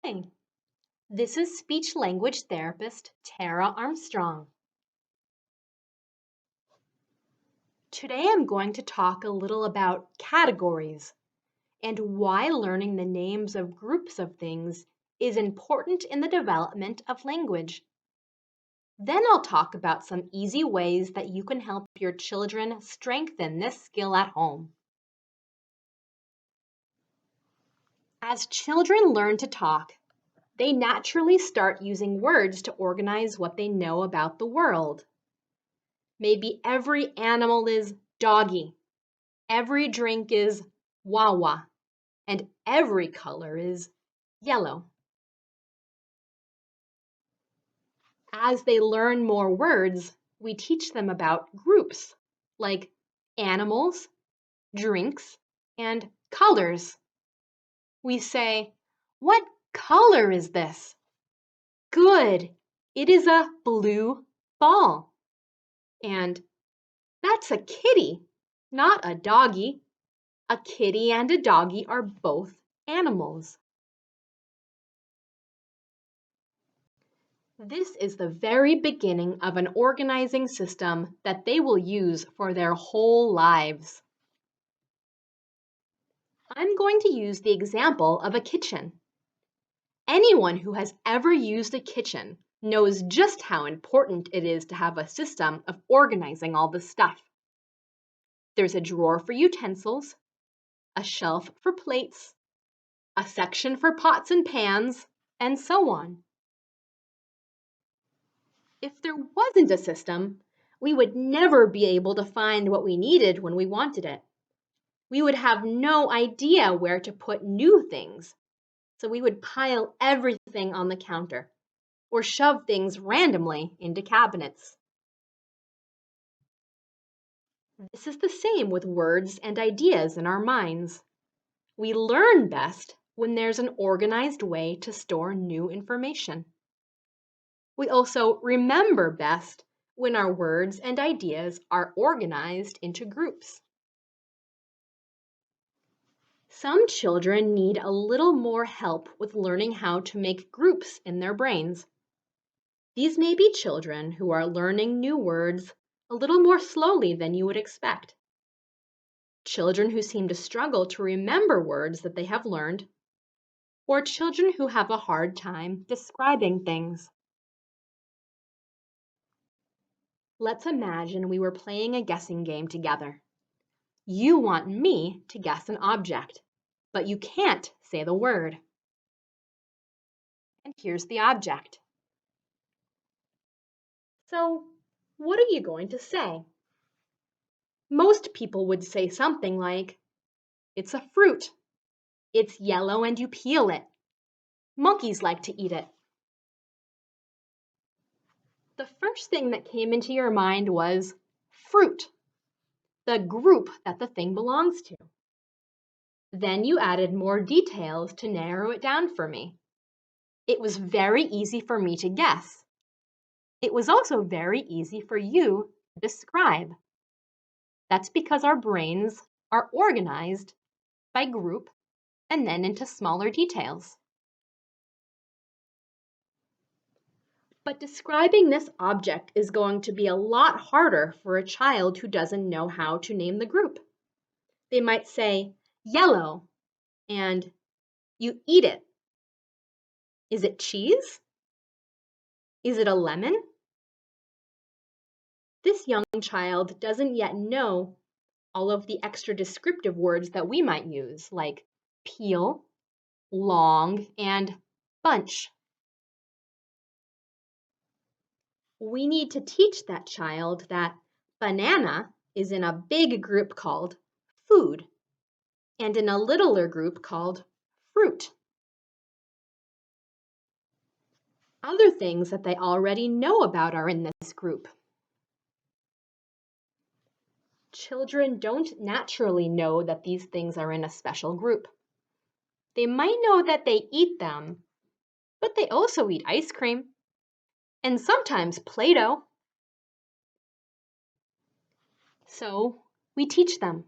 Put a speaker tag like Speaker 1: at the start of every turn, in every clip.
Speaker 1: Hi, this is speech language therapist Tara Armstrong. Today I'm going to talk a little about categories and why learning the names of groups of things is important in the development of language. Then I'll talk about some easy ways that you can help your children strengthen this skill at home. As children learn to talk, they naturally start using words to organize what they know about the world. Maybe every animal is doggy, every drink is wawa, and every color is yellow. As they learn more words, we teach them about groups like animals, drinks, and colors. We say, "What color is this?" "Good, it is a blue ball." And "That's a kitty, not a doggy." A kitty and a doggy are both animals. This is the very beginning of an organizing system that they will use for their whole lives. I'm going to use the example of a kitchen. Anyone who has ever used a kitchen knows just how important it is to have a system of organizing all the stuff. There's a drawer for utensils, a shelf for plates, a section for pots and pans, and so on. If there wasn't a system, we would never be able to find what we needed when we wanted it. We would have no idea where to put new things, so we would pile everything on the counter or shove things randomly into cabinets. This is the same with words and ideas in our minds. We learn best when there's an organized way to store new information. We also remember best when our words and ideas are organized into groups. Some children need a little more help with learning how to make groups in their brains. These may be children who are learning new words a little more slowly than you would expect. Children who seem to struggle to remember words that they have learned, or children who have a hard time describing things. Let's imagine we were playing a guessing game together. You want me to guess an object, but you can't say the word. And here's the object. So, what are you going to say? Most people would say something like, "It's a fruit. It's yellow and you peel it. Monkeys like to eat it." The first thing that came into your mind was fruit, the group that the thing belongs to. Then you added more details to narrow it down for me. It was very easy for me to guess. It was also very easy for you to describe. That's because our brains are organized by group and then into smaller details. But describing this object is going to be a lot harder for a child who doesn't know how to name the group. They might say yellow and you eat it. Is it cheese? Is it a lemon? This young child doesn't yet know all of the extra descriptive words that we might use, like peel, long, and bunch. We need to teach that child that banana is in a big group called food and in a littler group called fruit. Other things that they already know about are in this group. Children don't naturally know that these things are in a special group. They might know that they eat them, but they also eat ice cream and sometimes Play-Doh. So we teach them.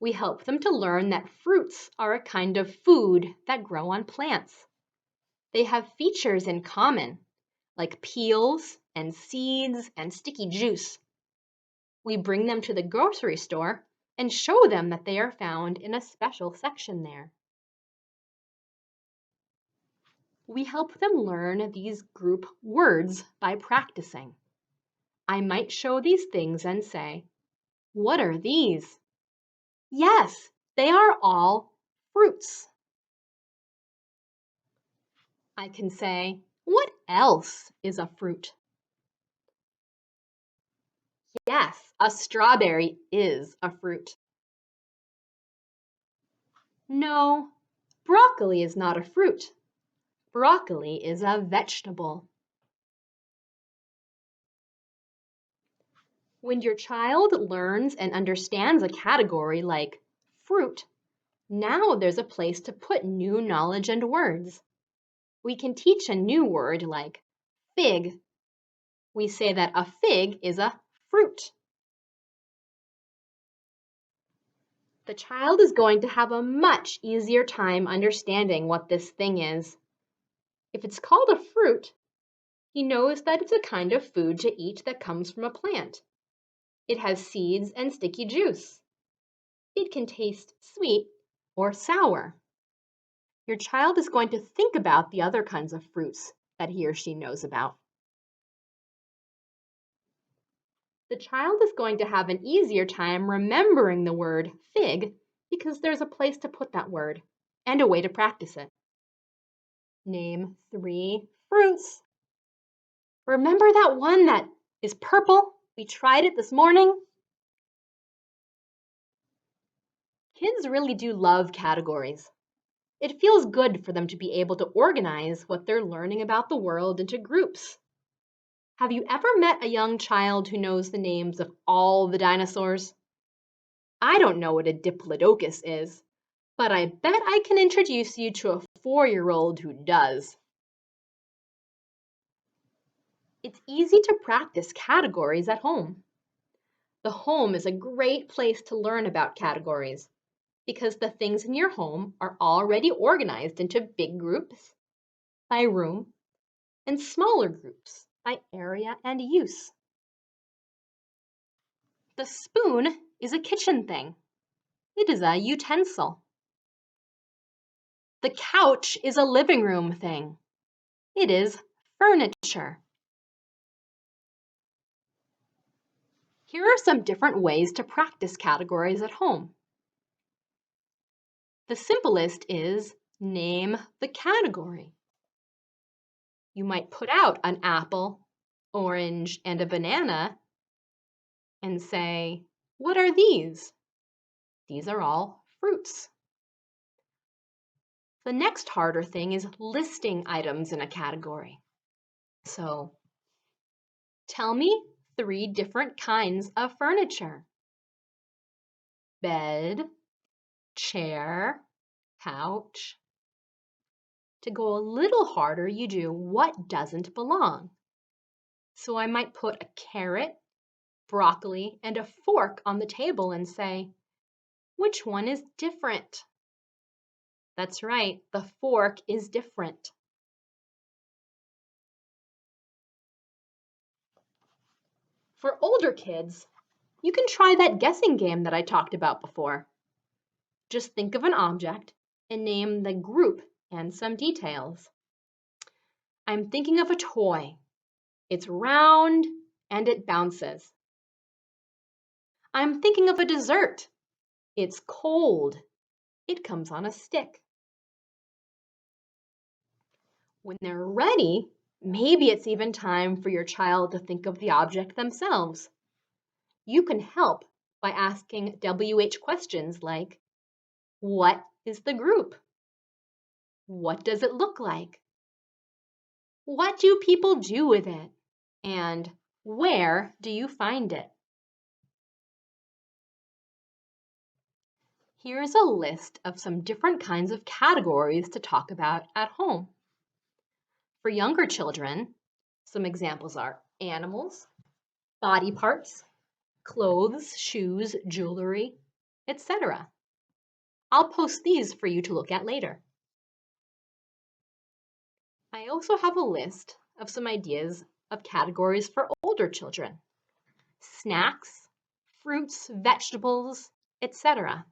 Speaker 1: We help them to learn that fruits are a kind of food that grow on plants. They have features in common, like peels and seeds and sticky juice. We bring them to the grocery store and show them that they are found in a special section there. We help them learn these group words by practicing. I might show these things and say, "What are these?" Yes, they are all fruits. I can say, "What else is a fruit?" Yes, a strawberry is a fruit. No, broccoli is not a fruit. Broccoli is a vegetable. When your child learns and understands a category like fruit, now there's a place to put new knowledge and words. We can teach a new word like fig. We say that a fig is a fruit. The child is going to have a much easier time understanding what this thing is. If it's called a fruit, he knows that it's a kind of food to eat that comes from a plant. It has seeds and sticky juice. It can taste sweet or sour. Your child is going to think about the other kinds of fruits that he or she knows about. The child is going to have an easier time remembering the word fig because there's a place to put that word and a way to practice it. Name 3 fruits. Remember that one that is purple? We tried it this morning. Kids really do love categories. It feels good for them to be able to organize what they're learning about the world into groups. Have you ever met a young child who knows the names of all the dinosaurs? I don't know what a diplodocus is, but I bet I can introduce you to a 4-year-old who does. It's easy to practice categories at home. The home is a great place to learn about categories because the things in your home are already organized into big groups by room and smaller groups by area and use. The spoon is a kitchen thing. It is a utensil. The couch is a living room thing. It is furniture. Here are some different ways to practice categories at home. The simplest is name the category. You might put out an apple, orange, and a banana and say, "What are these?" These are all fruits. The next harder thing is listing items in a category. So, tell me 3 different kinds of furniture. Bed, chair, couch. To go a little harder, you do what doesn't belong. So I might put a carrot, broccoli, and a fork on the table and say, which one is different? That's right, the fork is different. For older kids, you can try that guessing game that I talked about before. Just think of an object and name the group and some details. I'm thinking of a toy. It's round and it bounces. I'm thinking of a dessert. It's cold. It comes on a stick. When they're ready, maybe it's even time for your child to think of the object themselves. You can help by asking WH questions like, what is the group? What does it look like? What do people do with it? And where do you find it? Here's a list of some different kinds of categories to talk about at home. For younger children, some examples are animals, body parts, clothes, shoes, jewelry, etc. I'll post these for you to look at later. I also have a list of some ideas of categories for older children: snacks, fruits, vegetables, etc.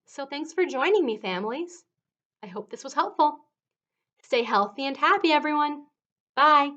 Speaker 1: So thanks for joining me, families. I hope this was helpful. Stay healthy and happy, everyone. Bye.